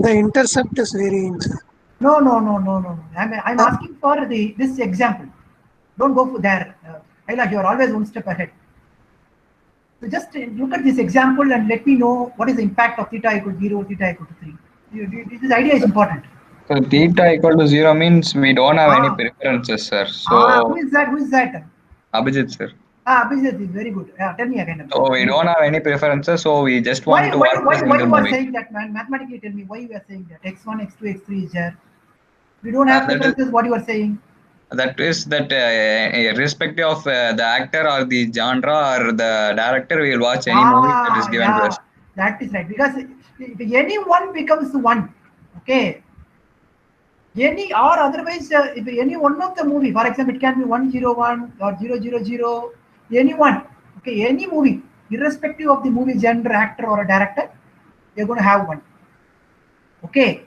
The intercept is varying. No. I'm asking for this example. Don't go for there. Kailash, you are always one step ahead. So just look at this example and let me know what is the impact of theta equal to 0, theta equal to 3. This idea is important. So theta equal to 0 means we don't have any preferences, sir. So who is that? Abhijit, sir. Abhijit is very good. Tell me again. So we don't have any preferences, so we just want to watch the single you are movie. saying that, man? Mathematically, tell me why you are saying that. X1, X2, X3 is there. We don't have preferences. What you are saying? That is that irrespective of the actor or the genre or the director, we will watch any movie that is given to us. That is right. Because if anyone becomes one, okay, any or otherwise, if any one of the movie, for example, it can be 101 or 000, anyone, okay, any movie, irrespective of the movie genre, actor or a director, you're going to have one. Okay,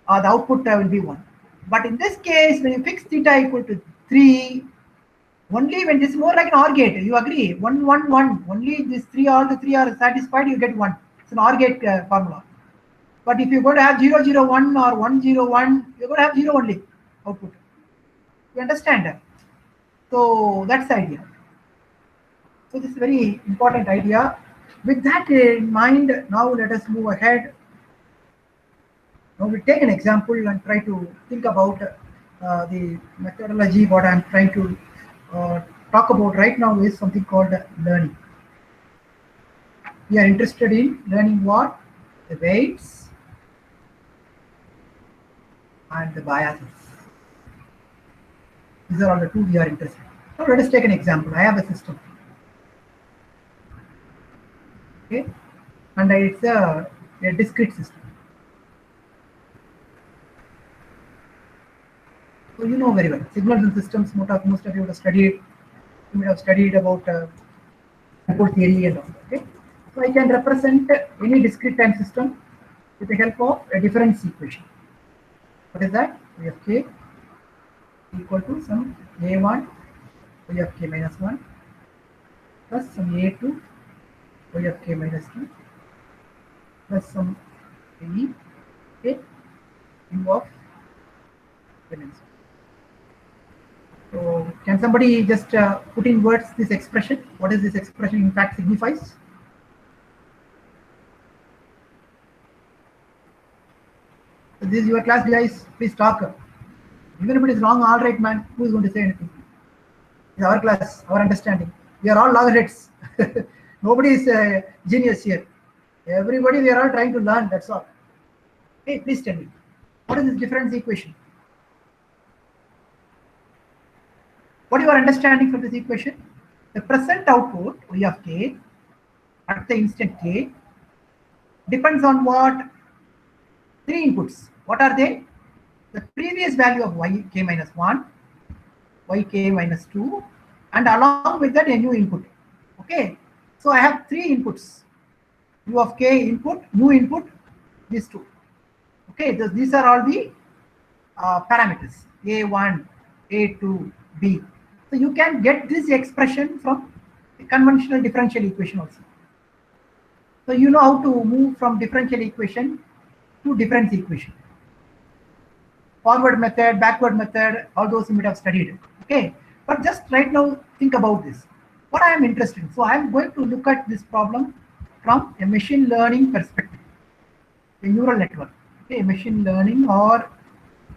the output will be 1. But in this case, when you fix theta equal to 3, only when this is more like an OR gate, you agree? 1, 1, 1. Only these three, all the three are satisfied, you get 1. It's an OR gate formula. But if you're going to have 001 or 101, you're going to have 0 only output. You understand that? So that's the idea. So this is a very important idea. With that in mind, now let us move ahead. Now we take an example and try to think about the methodology. What I'm trying to talk about right now is something called learning. We are interested in learning what? The weights and the biases. These are all the two we are interested in. Now let us take an example. I have a system. Okay, and it's a discrete system. So you know very well, signals and systems, most of you would have studied, you may have studied about support theory and all. Okay, so I can represent any discrete time system with the help of a difference equation. What is that? Y of k equal to some a1 y of k minus 1 plus some a2 y of k minus 2 plus some e k u of k minus 1. So can somebody just put in words this expression? What is this expression in fact signifies? So this is your class, guys. Please talk. Even if it is wrong, all right, man. Who is going to say anything? It's our class, our understanding. We are all loggerheads. Nobody is a genius here. Everybody, we are all trying to learn. That's all. Hey, please tell me, what is this difference equation? What is your understanding for this equation? The present output y of k at the instant k depends on what? 3 inputs. What are they? The previous value of y k minus 1, y k minus 2, and along with that a new input. Okay, so I have 3 inputs. U of k input, new input, these 2. Okay, these are all the parameters a1, a2, b. So you can get this expression from the conventional differential equation also. So you know how to move from differential equation to difference equation. Forward method, backward method, all those you might have studied. Okay, but just right now think about this. What I am interested in. So I am going to look at this problem from a machine learning perspective, a neural network. Okay, machine learning, or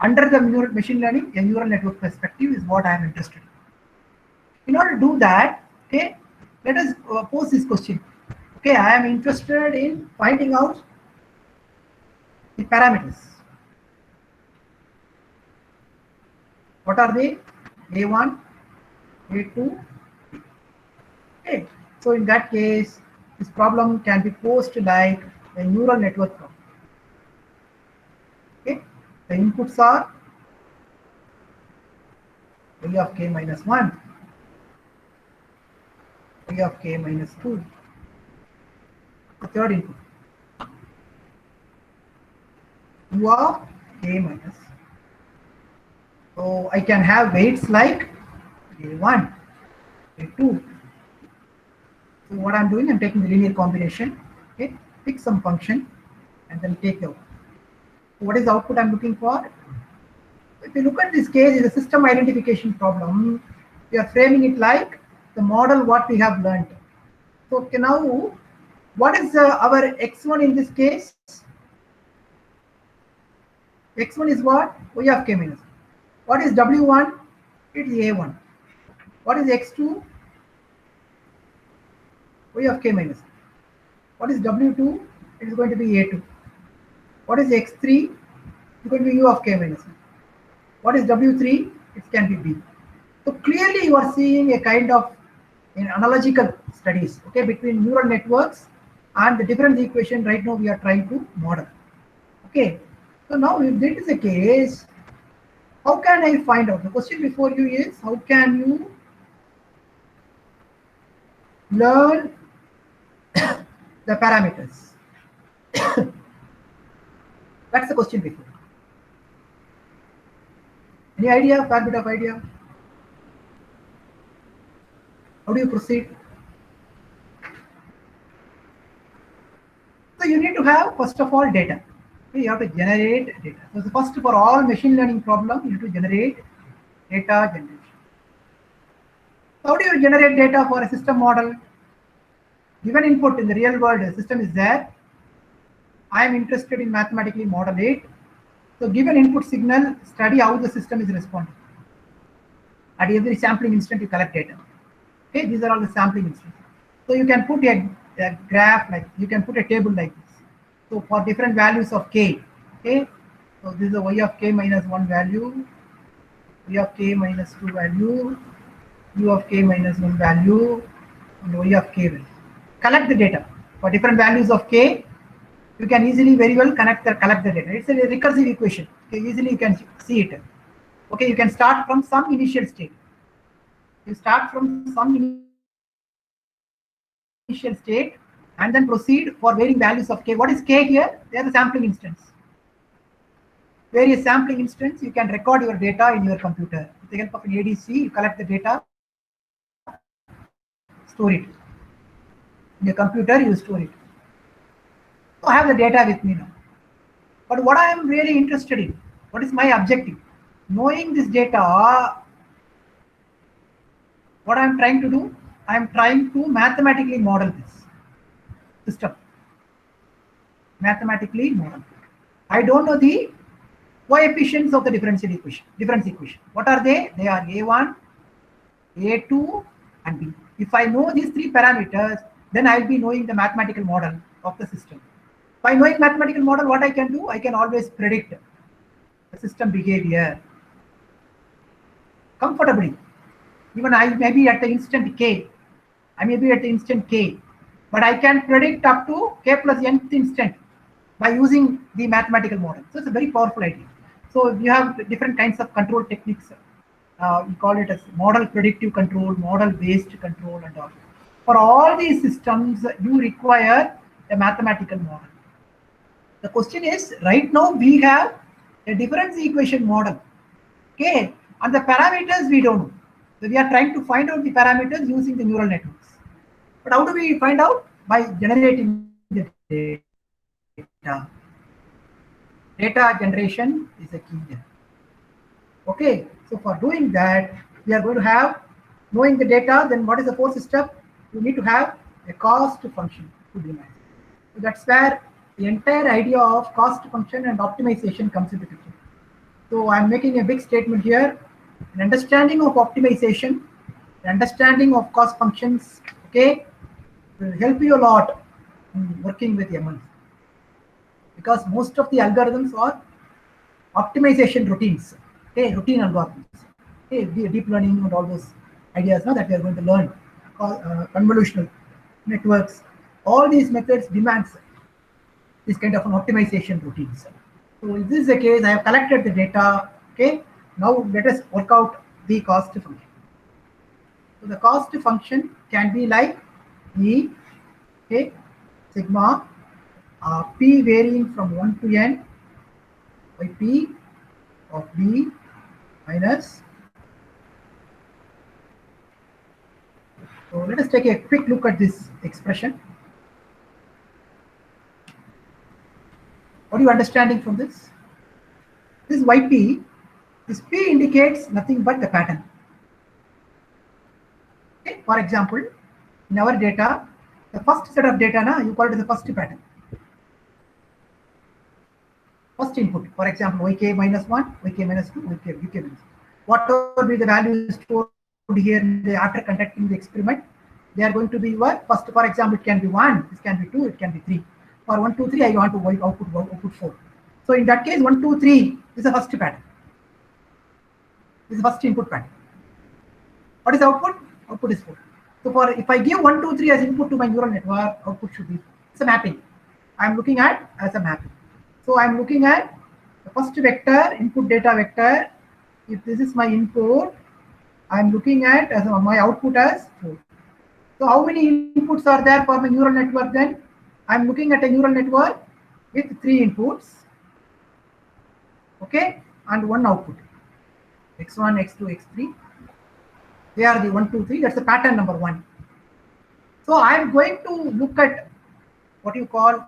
under the machine learning, a neural network perspective is what I am interested in. In order to do that, okay, let us pose this question. Okay, I am interested in finding out the parameters. What are they? A1, A2. Okay, so in that case, this problem can be posed like a neural network problem. Okay, the inputs are y of k minus 1, y of k minus 2, the third input. U of k minus. So I can have weights like A1, A2. So what I'm doing, I'm taking the linear combination, okay, pick some function and then take the output. So what is the output I'm looking for? If you look at this case, it's a system identification problem. We are framing it like the model what we have learned. So okay, now what is our x1 in this case? X1 is what? Y of k minus. What is W1? It is A1. What is X2? Y of k minus. What is W2? It is going to be A2. What is X3? It's going to be U of k minus. What is W3? It can be B. So clearly you are seeing a kind of an analogical studies, okay, between neural networks and the difference equation right now we are trying to model. Okay, so now if that is the case, how can I find out? The question before you is, how can you learn the parameters? That's the question before. Any idea? Fair bit of idea? How do you proceed? So you need to have, first of all, data. Okay, you have to generate data. So the first, for all machine learning problem, you need to generate data generation. How do you generate data for a system model? Given input in the real world, the system is there. I am interested in mathematically model it. So given input signal, study how the system is responding. At every sampling instant, you collect data. Okay, these are all the sampling instances. So you can put a graph, like you can put a table like this. So for different values of k, okay, so this is the y of k minus 1 value, y of k minus 2 value, u of k minus 1 value, and y of k value. Collect the data for different values of k. You can easily very well collect the data. It's a recursive equation. Okay, easily you can see it. Okay, you can start from some initial state. You start from some initial state and then proceed for varying values of k. What is k here? They are the sampling instance. Various sampling instance, you can record your data in your computer. With the help of an ADC, you collect the data, store it. In your computer, you store it. So I have the data with me now. But what I am really interested in, what is my objective? Knowing this data, what I am trying to do, I am trying to mathematically model this system. Mathematically model. I don't know the coefficients of the difference equation. What are they? They are A1, A2, and B. If I know these three parameters, then I will be knowing the mathematical model of the system. By knowing mathematical model, what I can do, I can always predict the system behavior comfortably. Even I may be at the instant k, but I can predict up to k plus nth instant by using the mathematical model. So it's a very powerful idea. So you have different kinds of control techniques. We call it as model predictive control, model based control, and all. For all these systems, you require a mathematical model. The question is, right now we have a difference equation model, okay, and the parameters we don't know. So we are trying to find out the parameters using the neural networks. But how do we find out? By generating the data. Data generation is a key here. Okay, so for doing that, we are going to have, knowing the data, then what is the fourth step? You need to have a cost function to define. So that's where the entire idea of cost function and optimization comes into picture. So I'm making a big statement here. An understanding of optimization, an understanding of cost functions, okay, will help you a lot in working with ML. Because most of the algorithms are optimization routines, okay, routine algorithms, okay, deep learning and all those ideas now that we are going to learn, convolutional networks, all these methods demands this kind of an optimization routines. So if this is the case, I have collected the data, okay, now let us work out the cost function. So the cost function can be like E, okay, sigma p varying from 1 to n by p of b minus. So let us take a quick look at this expression. What are you understanding from this? This yp, this p indicates nothing but the pattern. Okay. For example, in our data, the first set of data, you call it the first pattern. First input, for example, yk minus 1, yk minus 2, yk minus 2. Whatever be the values stored here after conducting the experiment, they are going to be your first. For example, it can be 1, this can be 2, it can be 3. For 1, 2, 3, I want to output 4. So in that case, 1, 2, 3 is the first pattern. This is the first input pattern. What is output? Output is 4. So for if I give 1, 2, 3 as input to my neural network, output should be, it's a mapping. I'm looking at as a mapping. So I'm looking at the first vector, input data vector. If this is my input, I'm looking at as my output as 4. So how many inputs are there for my neural network then? I'm looking at a neural network with 3 inputs, okay, and 1 output, x1, x2, x3. They are the 1, 2, 3. That's the pattern number 1. So I'm going to look at what you call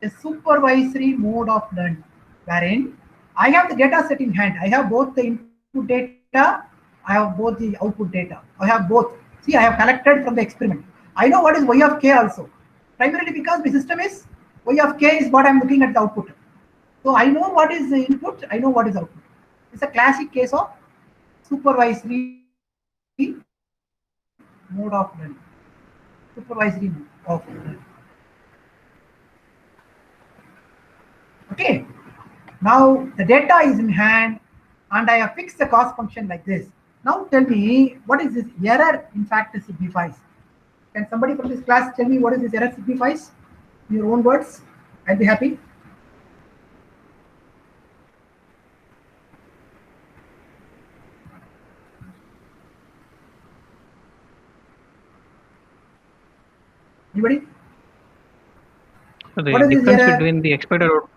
a supervisory mode of learning, wherein I have the data set in hand. I have both the input data, I have both the output data. I have both. See, I have collected from the experiment. I know what is y of k also. Primarily because the system is y of k is what I'm looking at the output. So I know what is the input, I know what is output. It's a classic case of supervisory mode of learning. Supervisory mode of learning. Okay. Now the data is in hand and I have fixed the cost function like this. Now tell me what is this error in fact signifies. Can somebody from this class tell me what is this error signifies? In your own words, I'll be happy. Anybody? So the What is this difference error? between the expected output.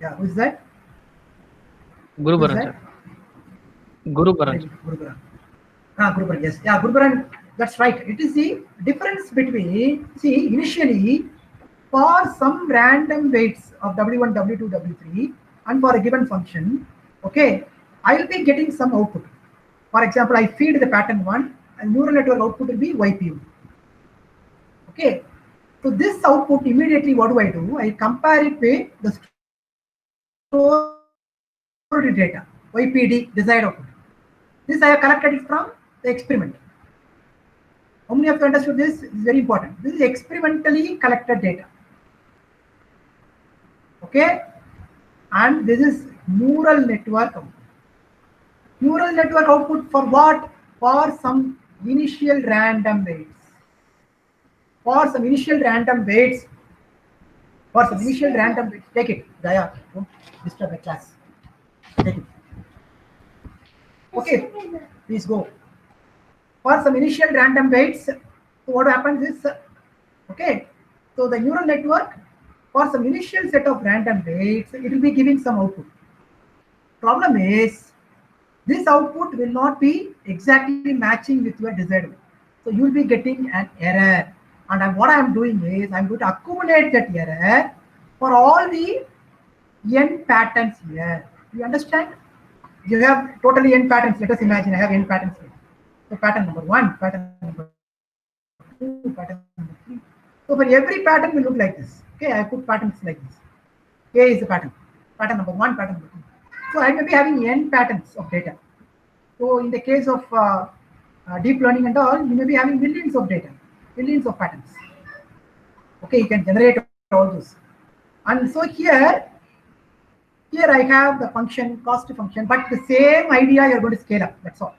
Yeah, who is that? Guru Who is Baran, that? sir. Guru Baran. Guru Baran. Guru Baran, yes. Yeah, Guru Baran, that's right. It is the difference between, see, initially, for some random weights of W1, W2, W3, and for a given function, okay, I will be getting some output. For example, I feed the pattern 1, and neural network output will be YPU. Okay, so this output immediately, what do? I compare it with the stored data, YPD, desired output. This I have collected it from the experiment. How many of you understood this? It's very important. This is experimentally collected data. Okay, and this is neural network output. Neural network output for what? For some initial random weights. For some initial random weights. For some initial random weights. Take it, Daya. Don't disturb the class. Take it. Okay, please go. For some initial random weights, so what happens is, okay, so the neural network, for some initial set of random weights, it will be giving some output. Problem is, this output will not be exactly matching with your desired weight. So you will be getting an error. And what I am doing is, I am going to accumulate that error for all the n patterns here. You understand? You have totally n patterns. Let us imagine I have n patterns here. So pattern number 1, pattern number 2, pattern number 3. So for every pattern will look like this. Okay, I put patterns like this. A is the pattern. Pattern number 1, pattern number 2. So I may be having n patterns of data. So in the case of deep learning and all, you may be having millions of data, millions of patterns. Okay, you can generate all those. And so here I have the function, cost function, but the same idea you are going to scale up. That's all.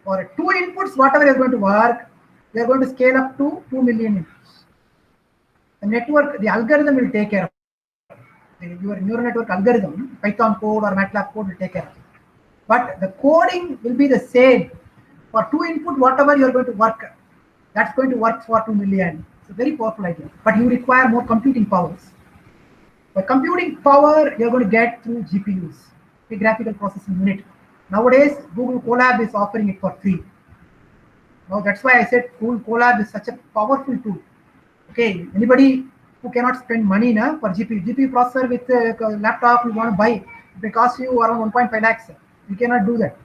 For 2 inputs, whatever you are going to work, you are going to scale up to 2 million inputs. The network, the algorithm will take care of it. Your neural network algorithm, Python code or MATLAB code will take care of it. But the coding will be the same. For 2 input, whatever you are going to work, That's going to work for 2 million. It's a very powerful idea, but you require more computing powers. The computing power you're going to get through GPUs, the graphical processing unit. Nowadays, Google Colab is offering it for free. Now that's why I said Google Colab is such a powerful tool. Okay, anybody who cannot spend money na, for GPU processor with a laptop you want to buy, it may cost you around 1.5 lakhs. You cannot do that.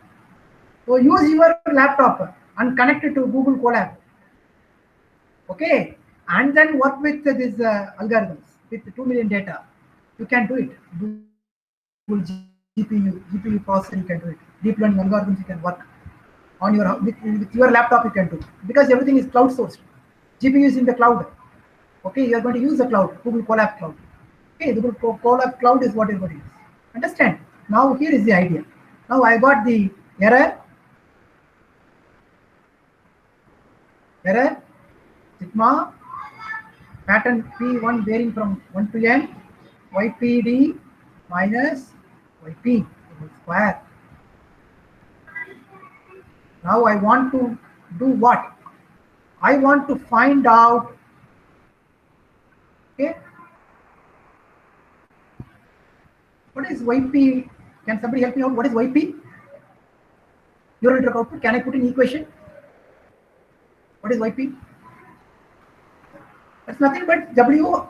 So use your laptop and connect it to Google Colab. Okay, and then work with these algorithms with 2 million data. You can do it. Google GPU processor, you can do it. Deep learning algorithms, you can work on your with your laptop. You can do, because everything is cloud sourced. GPU is in the cloud. Okay, you are going to use the cloud, Google Colab cloud. Okay, the Google Colab cloud is what everybody is. Understand? Now here is the idea. Now I got the error. Sigma pattern P1 varying from 1 to n, YPD minus YP square. Now I want to do what? I want to find out, okay, what is YP? Can somebody help me out? What is YP? Neural network output. Can I put in equation? What is YP? That's nothing but Wi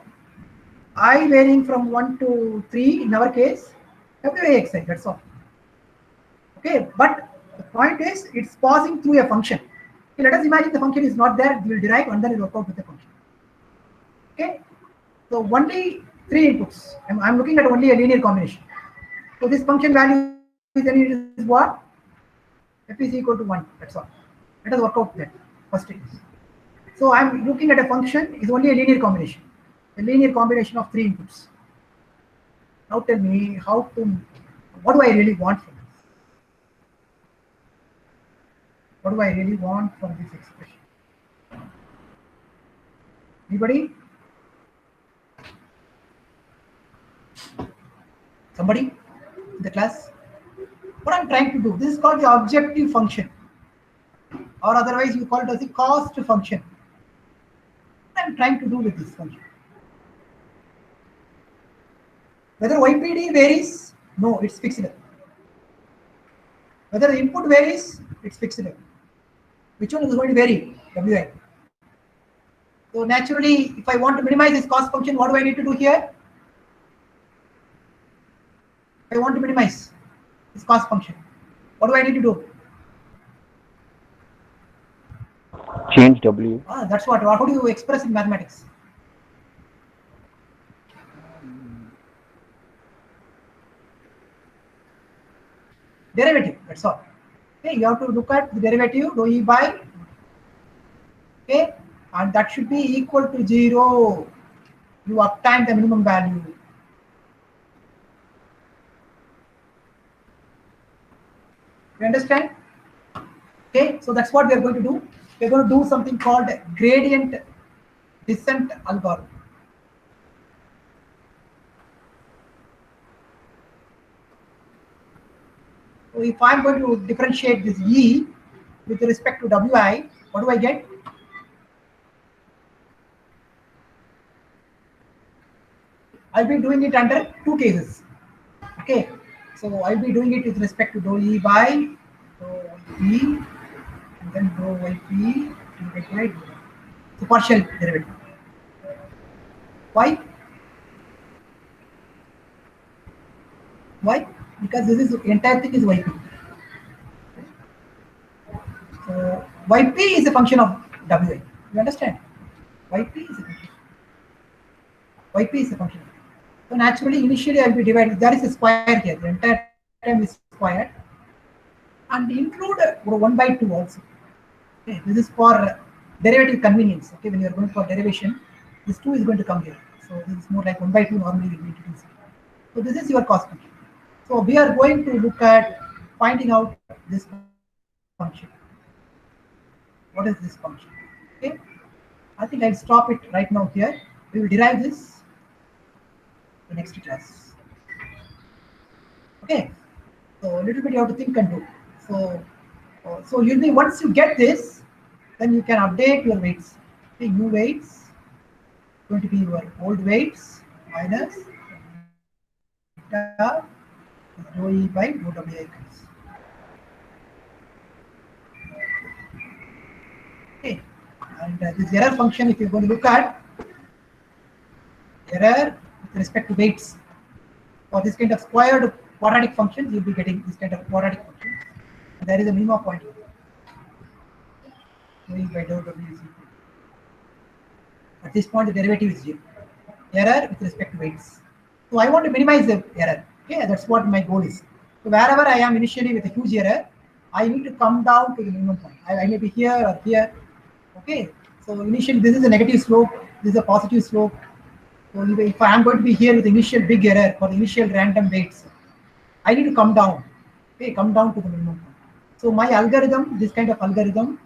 varying from 1 to 3 in our case, Wixi, that's all. Okay, but the point is it's passing through a function. Okay, let us imagine the function is not there, we will derive and then it will work out with the function. Okay, so only 3 inputs. I'm looking at only a linear combination. So this function value is what? F is equal to 1, that's all. Let us work out that first thing. So I'm looking at a function is only a linear combination. A linear combination of 3 inputs. Now tell me what do I really want from this? What do I really want from this expression? Anybody? Somebody in the class? What I'm trying to do, this is called the objective function, or otherwise you call it as the cost function. What I'm trying to do with this function? Whether YPD varies, no, it's fixed. Whether the input varies, it's fixed. Which one is going to vary? Wi. So naturally, if I want to minimize this cost function, what do I need to do here? I want to minimize this cost function. What do I need to do? Change W. That's what. How do you express in mathematics? Derivative. That's all. Okay, you have to look at the derivative dou E by. Okay, and that should be equal to 0. You uptime the minimum value. You understand? Okay, so that's what we are going to do. We are going to do something called gradient descent algorithm. So if I'm going to differentiate this E with respect to Wi, what do I get? I'll be doing it under 2 cases. Okay, so I'll be doing it with respect to dou E by dou E and then dou YP divided by dou. So partial derivative. Why? Why? Because this is entire thing is YP. So YP is a function of WI. You understand? YP is a function. YP is a function. So naturally, initially I will be divided. There is a square here. The entire term is squared, and include 1 by 2 also. Okay, this is for derivative convenience. Okay, when you are going for derivation, this 2 is going to come here. So this is more like 1 by 2 normally we introduce. So this is your cost function. So we are going to look at finding out this function. What is this function? Okay, I think I'll stop it right now here. We will derive this the next class. Okay, so a little bit you have to think and do. So you'll be, once you get this, then you can update your weights. Okay, new weights going to be your old weights minus beta rho e by rho wi equals. Okay, and this error function, if you're going to look at error with respect to weights for this kind of squared quadratic functions, you'll be getting this kind of quadratic functions. And there is a minima point. Rho e by rho w is equal. At this point, the derivative is 0. Error with respect to weights. So I want to minimize the error. Okay, that's what my goal is. So wherever I am initially with a huge error, I need to come down to the minimum point. I may be here or here. Okay, so initially this is a negative slope, this is a positive slope. So if I am going to be here with initial big error for the initial random weights, I need to come down. Okay, come down to the minimum point. So my algorithm, this kind of algorithm,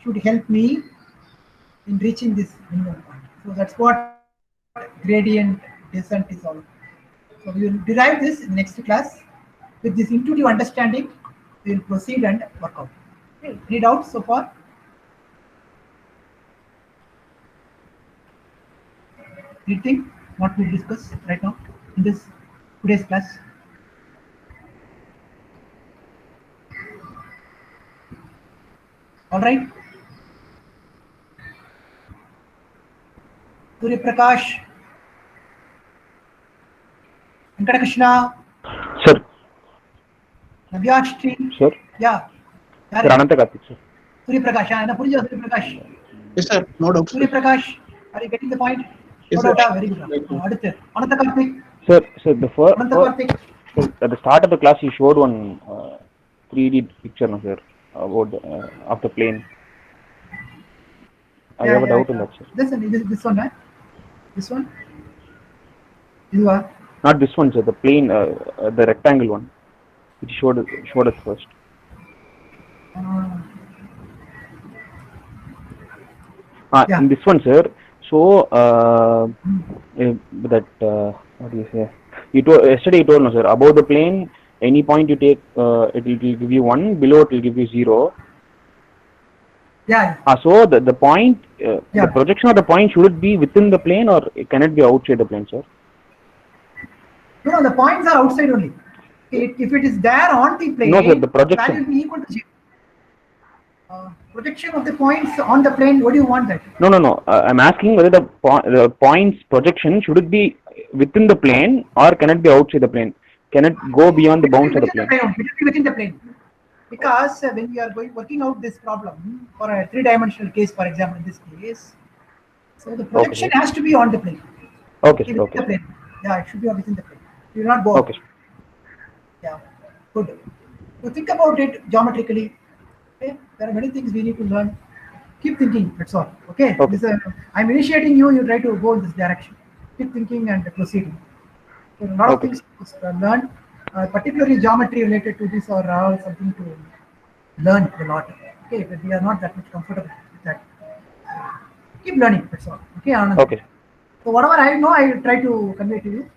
should help me in reaching this minimum point. So that's what gradient descent is all about. So we will derive this in next class. With this intuitive understanding, we will proceed and work out. Okay. Any doubts so far? Anything what we discuss right now in this today's class? All right. Surya Prakash, Venkata Krishna, Sir. Navyashri. Sir. Yeah. Sir, Ananta Karthik, sir. Surya Prakash, Surya Prakash. Yes, sir. No doubt. Surya Prakash, are you getting the point? Yes, No sir. doubt. Very good. Ananta Karthik. Sir, the first, Ananta Karthik. at the start of the class, you showed one 3D picture, no, sir, about of the plane. I have a doubt on that, sir. This one, right? This one? This one? Not this one, sir. The plane, the rectangle one, which showed us first. Yeah. In this one, sir. So that what do you say? Yesterday you told, no, sir, above the plane, any point you take, it will give you 1. Below it will give you 0. Yeah. So the point, the projection of the point, should it be within the plane or can it be outside the plane, sir? No, the points are outside only. If it is there on the plane, no, sir, the projection value will be equal to 0. Projection of the points on the plane, what do you want that? No. I'm asking whether the points projection, should it be within the plane or can it be outside the plane? Can it go beyond the bounds of the plane? It will be within the plane. Because when we are working out this problem for a 3-dimensional case, for example, in this case, so the projection has to be on the plane. Okay, The plane. Yeah, it should be within the plane. You will not go out. Okay. Yeah, good. So think about it geometrically. Okay, there are many things we need to learn. Keep thinking. That's all. Okay. I'm initiating you. You try to go in this direction. Keep thinking and proceeding. So a lot of things to learn. Particularly geometry related to this or all something to learn a lot. Okay, but we are not that much comfortable with that. Keep learning. That's all. Okay, Anand. Okay. So whatever I know, I will try to convey to you.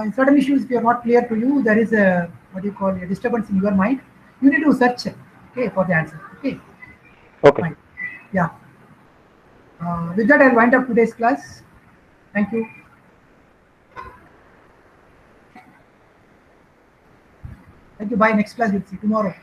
In certain issues, if they are not clear to you, there is a a disturbance in your mind. You need to search, okay, for the answer. Okay. Okay. Fine. Yeah. With that, I'll wind up today's class. Thank you. Thank you. Bye. Next class we'll see tomorrow.